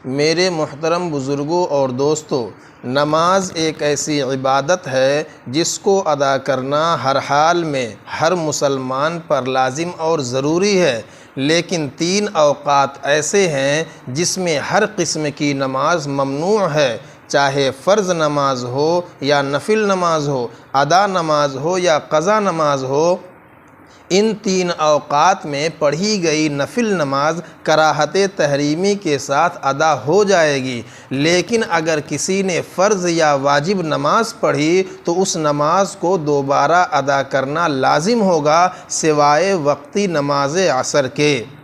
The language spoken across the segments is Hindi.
मेरे मुहतरम बुज़ुर्गों और दोस्तों, नमाज एक ऐसी इबादत है जिसको अदा करना हर हाल में हर मुसलमान पर लाजिम और ज़रूरी है। लेकिन 3 औक़ात ऐसे हैं जिसमें हर किस्म की नमाज ममनू है, चाहे फ़र्ज़ नमाज हो या नफिल नमाज हो, अदा नमाज हो या क़ज़ा नमाज हो। इन 3 औक़ात में पढ़ी गई नफिल नमाज कराहते तहरीमी के साथ अदा हो जाएगी। लेकिन अगर किसी ने फ़र्ज़ या वाजिब नमाज पढ़ी तो उस नमाज को दोबारा अदा करना लाजिम होगा, सिवाय वक्ती नमाज असर के।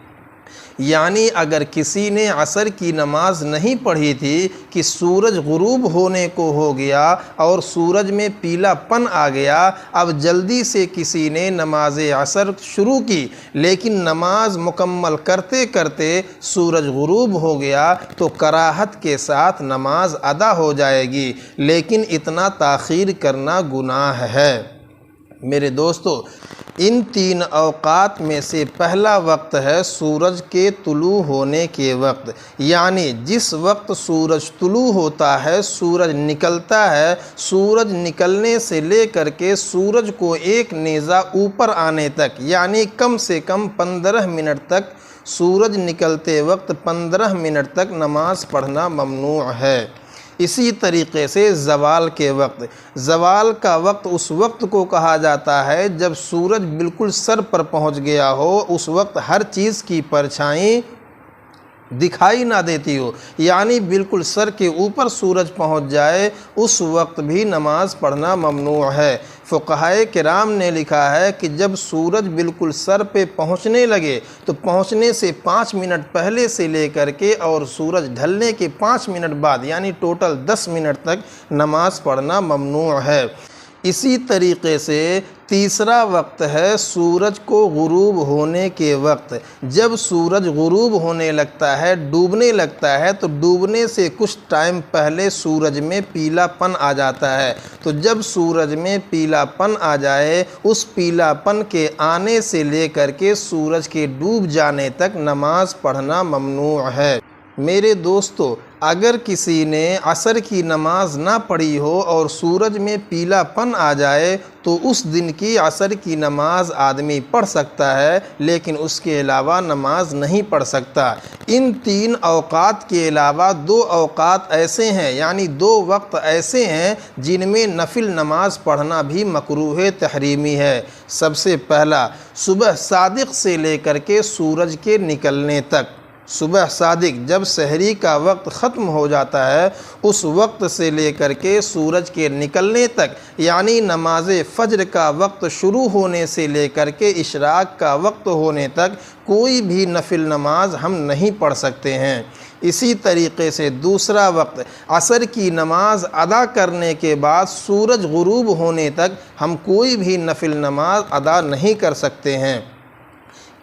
यानी अगर किसी ने असर की नमाज नहीं पढ़ी थी कि सूरज गुरूब होने को हो गया और सूरज में पीलापन आ गया, अब जल्दी से किसी ने नमाज असर शुरू की, लेकिन नमाज मुकम्मल करते करते सूरज गुरूब हो गया, तो कराहत के साथ नमाज अदा हो जाएगी, लेकिन इतना ताख़ीर करना गुनाह है। मेरे दोस्तों, इन 3 औक़ात में से पहला वक्त है सूरज के तुलू होने के वक्त। यानी जिस वक्त सूरज तुलू होता है, सूरज निकलता है, सूरज निकलने से लेकर के सूरज को एक नेज़ा ऊपर आने तक, यानी कम से कम 15 मिनट तक, सूरज निकलते वक्त 15 मिनट तक नमाज पढ़ना ममनू है। इसी तरीक़े से ज़वाल के वक्त, ज़वाल का वक्त उस वक्त को कहा जाता है जब सूरज बिल्कुल सर पर पहुंच गया हो, उस वक्त हर चीज़ की परछाई दिखाई ना देती हो, यानी बिल्कुल सर के ऊपर सूरज पहुंच जाए, उस वक्त भी नमाज पढ़ना ममनू है। फ़ुक़हाए किराम ने लिखा है कि जब सूरज बिल्कुल सर पे पहुंचने लगे तो पहुंचने से 5 मिनट पहले से लेकर के और सूरज ढलने के 5 मिनट बाद, यानी टोटल 10 मिनट तक नमाज पढ़ना ममनू है। इसी तरीक़े से तीसरा वक्त है सूरज को गुरूब होने के वक्त। जब सूरज गुरूब होने लगता है, डूबने लगता है, तो डूबने से कुछ टाइम पहले सूरज में पीलापन आ जाता है। तो जब सूरज में पीलापन आ जाए, उस पीलापन के आने से लेकर के सूरज के डूब जाने तक नमाज पढ़ना ममनू है। मेरे दोस्तों, अगर किसी ने असर की नमाज ना पढ़ी हो और सूरज में पीलापन आ जाए तो उस दिन की असर की नमाज आदमी पढ़ सकता है, लेकिन उसके अलावा नमाज नहीं पढ़ सकता। इन 3 औक़ात के अलावा 2 औक़ात ऐसे हैं, यानी 2 वक्त ऐसे हैं जिनमें नफिल नमाज पढ़ना भी मकरूह तहरीमी है। सबसे पहला, सुबह सादिक़ से लेकर के सूरज के निकलने तक। सुबह सादिक, जब सहरी का वक्त ख़त्म हो जाता है, उस वक्त से लेकर के सूरज के निकलने तक, यानी नमाज फ़ज्र का वक्त शुरू होने से लेकर के इशराक़ का वक्त होने तक कोई भी नफिल नमाज हम नहीं पढ़ सकते हैं। इसी तरीक़े से दूसरा वक्त, असर की नमाज अदा करने के बाद सूरज गुरूब होने तक हम कोई भी नफिल नमाज अदा नहीं कर सकते हैं।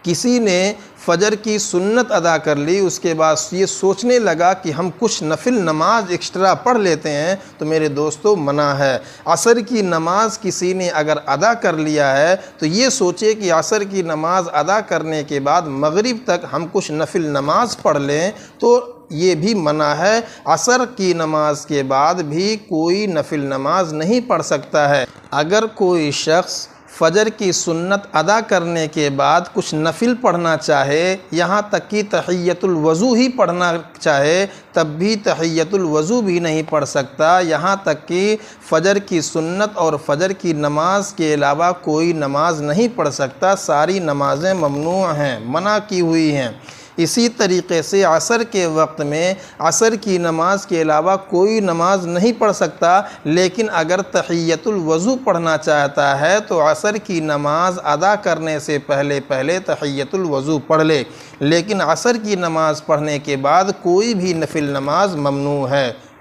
किसी ने फ़जर की सुन्नत अदा कर ली, उसके बाद ये सोचने लगा कि हम कुछ नफिल नमाज एक्स्ट्रा पढ़ लेते हैं, तो मेरे दोस्तों मना है। असर की नमाज किसी ने अगर अदा कर लिया है तो ये सोचे कि असर की नमाज अदा करने के बाद मगरिब तक हम कुछ नफिल नमाज पढ़ लें, तो ये भी मना है। असर की नमाज के बाद भी कोई नफिल नमाज नहीं पढ़ सकता है। अगर कोई शख्स फ़जर की सुन्नत अदा करने के बाद कुछ नफिल पढ़ना चाहे, यहाँ तक कि तहियतुल वज़ू ही पढ़ना चाहे, तब भी तहियतुल वज़ू भी नहीं पढ़ सकता। यहाँ तक कि फ़जर की सुन्नत और फ़जर की नमाज के अलावा कोई नमाज नहीं पढ़ सकता। सारी नमाज़ें ममनू हैं, मना की हुई हैं। इसी तरीक़े से असर के वक्त में असर की नमाज के अलावा कोई नमाज नहीं पढ़ सकता, लेकिन अगर तहियतुल वज़ू पढ़ना चाहता है तो असर की नमाज अदा करने से पहले पहले तहियतुल वज़ू पढ़ ले, लेकिन असर की नमाज पढ़ने के बाद कोई भी नफिल नमाज ममनू है।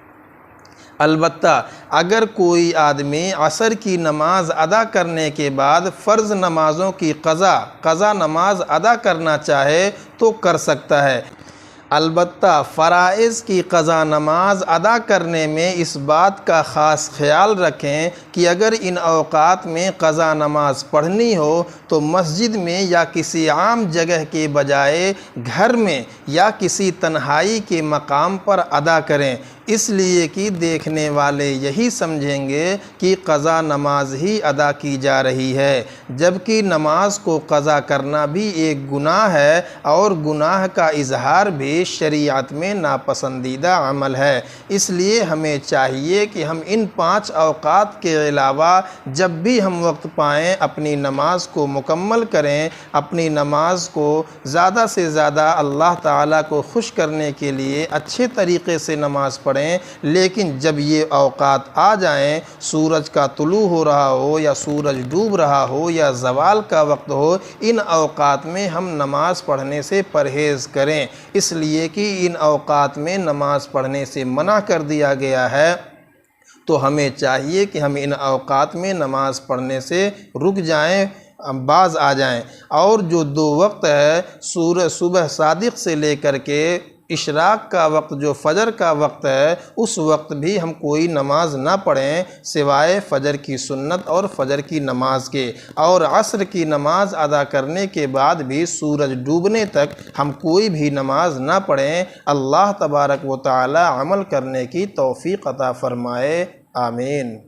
अलबत्ता अगर कोई आदमी असर की नमाज अदा करने के बाद फ़र्ज़ नमाज़ों की क़ज़ा नमाज अदा करना चाहे तो कर सकता है। अलबत्ता फ़राइज़ की क़ज़ा नमाज अदा करने में इस बात का ख़ास ख्याल रखें कि अगर इन औक़ात में क़ज़ा नमाज पढ़नी हो तो मस्जिद में या किसी आम जगह के बजाय घर में या किसी तन्हाई के मकाम पर अदा करें, इसलिए कि देखने वाले यही समझेंगे कि क़ज़ा नमाज ही अदा की जा रही है, जबकि नमाज को क़ज़ा करना भी एक गुनाह है और गुनाह का इजहार भी शरीयत में नापसंदीदा अमल है। इसलिए हमें चाहिए कि हम इन 5 औक़ात के अलावा जब भी हम वक्त पाएँ अपनी नमाज को मुकम्मल करें, अपनी नमाज को ज़्यादा से ज़्यादा अल्लाह ताला को खुश करने के लिए अच्छे तरीक़े से नमाज पढ़ें। लेकिन जब ये औक़ात आ जाएं, सूरज का तुलू हो रहा हो या सूरज डूब रहा हो या ज़वाल का वक्त हो, इन औक़ात में हम नमाज पढ़ने से परहेज़ करें, इसलिए कि इन औक़ात में नमाज पढ़ने से मना कर दिया गया है। तो हमें चाहिए कि हम इन औक़ात में नमाज पढ़ने से रुक जाएं, बाज आ जाएं। और जो 2 वक्त है, सूरज सुबह सादिक़ से लेकर के इशराक का वक्त जो फ़जर का वक्त है, उस वक्त भी हम कोई नमाज ना पढ़ें सिवाय फ़जर की सुन्नत और फ़जर की नमाज के। और असर की नमाज अदा करने के बाद भी सूरज डूबने तक हम कोई भी नमाज ना पढ़ें। अल्लाह तबारक व तआला अमल करने की तौफ़ीक़ अता फ़रमाए। आमीन।